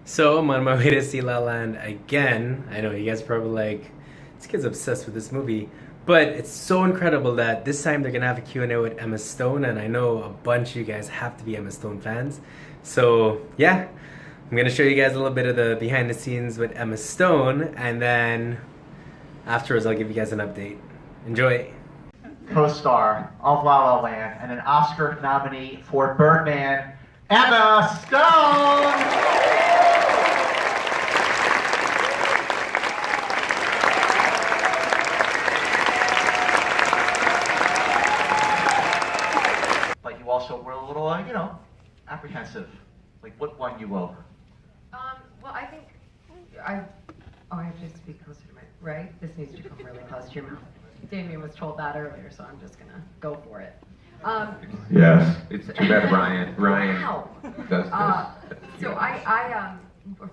So I'm on my way to see La La Land again. I know you guys are probably like, this kid's obsessed with this movie. But it's so incredible that this time they're gonna have a Q&A with Emma Stone, and I know a bunch of you guys have to be Emma Stone fans. So yeah, I'm gonna show you guys a little bit of the behind the scenes with Emma Stone, and then afterwards I'll give you guys an update. Enjoy. Co-star of La La Land and an Oscar nominee for Birdman, Emma Stone! But you also were a little, apprehensive. Like, what won you over? Well, I think I have to speak closer to my, right? This needs to come really close to your mouth. Damien was told that earlier, so I'm just gonna go for it. Yes, it's too bad Ryan Wow. does this. So I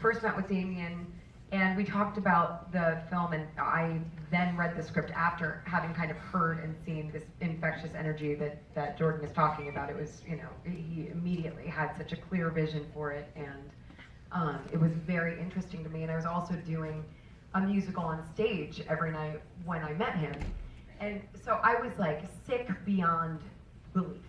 first met with Damien, and we talked about the film, and I then read the script after having kind of heard and seen this infectious energy that Jordan is talking about. It was, he immediately had such a clear vision for it, and it was very interesting to me. And I was also doing a musical on stage every night when I met him. And so I was like sick beyond belief.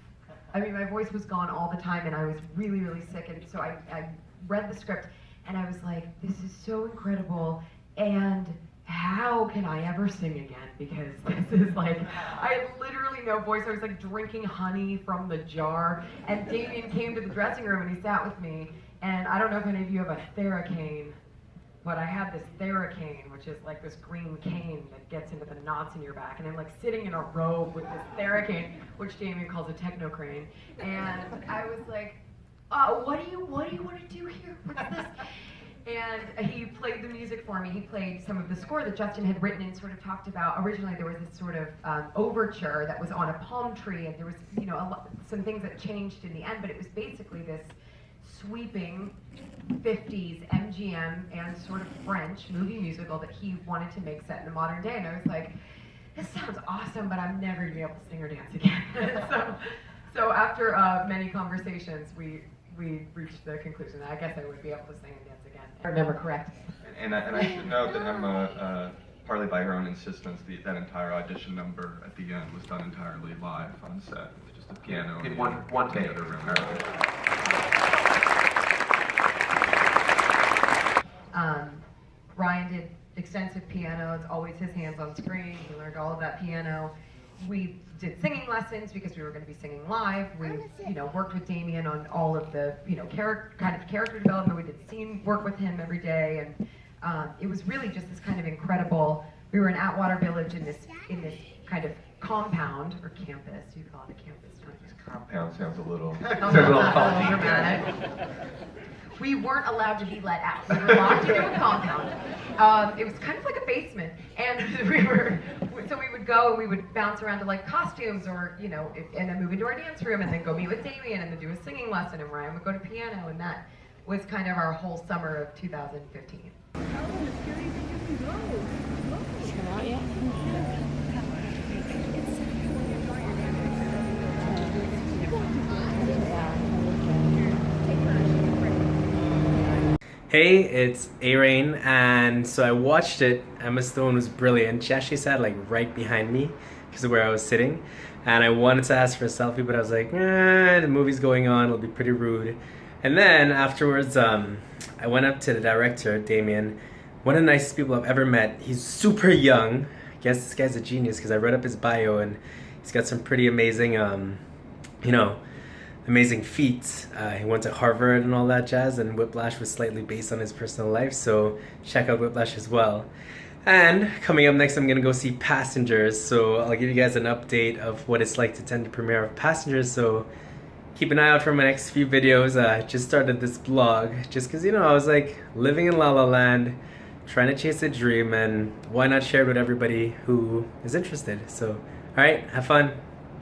I mean, my voice was gone all the time, and I was really, really sick. And so I read the script, and I was like, this is so incredible, and how can I ever sing again? Because this is like, I had literally no voice. I was like drinking honey from the jar. And Damien came to the dressing room, and he sat with me. And I don't know if any of you have a Theracane, but I had this Theracane, which is like this green cane that gets into the knots in your back. And I'm like sitting in a robe with this Theracane, which Damien calls a techno crane. And I was like, what do you want to do here? What's this? And he played the music for me. He played some of the score that Justin had written and sort of talked about. Originally, there was this sort of overture that was on a palm tree, and there was, some things that changed in the end, but it was basically this sweeping 50s MGM and sort of French movie musical that he wanted to make set in the modern day. And I was like, this sounds awesome, but I'm never gonna be able to sing or dance again. so after many conversations, we reached the conclusion that I guess I would be able to sing and dance again. I remember correctly. And I should note that Emma, partly by her own insistence, that entire audition number at the end was done entirely live on set with just a piano In one take. the other room. Ryan did extensive piano. It's always his hands on screen. He learned all of that piano. We did singing lessons because we were going to be singing live. We, worked with Damien on all of the, character development. We did scene work with him every day, and it was really just this kind of incredible. We were in Atwater Village in this kind of compound or campus. You call it a campus, don't you? Compound sounds a little dramatic. We weren't allowed to be let out. We were locked into a compound. It was kind of like a basement, and we would go and we would bounce around to like costumes, or and then move into our dance room, and then go meet with Damien, and then do a singing lesson, and Ryan would go to piano, and that was kind of our whole summer of 2015. Hey, it's Araine, and so I watched it. Emma Stone was brilliant. She actually sat like right behind me because of where I was sitting, and I wanted to ask for a selfie, but I was like, the movie's going on, it'll be pretty rude. And then afterwards, I went up to the director, Damien, one of the nicest people I've ever met. He's super young. I guess this guy's a genius because I read up his bio, and he's got some pretty amazing, amazing feats. He went to Harvard and all that jazz, and Whiplash was slightly based on his personal life, so check out Whiplash as well. And coming up next, I'm gonna go see Passengers, so I'll give you guys an update of what it's like to attend the premiere of Passengers, so keep an eye out for my next few videos. I just started this blog just because, I was like living in La La Land, trying to chase a dream, and why not share it with everybody who is interested. So, alright, have fun.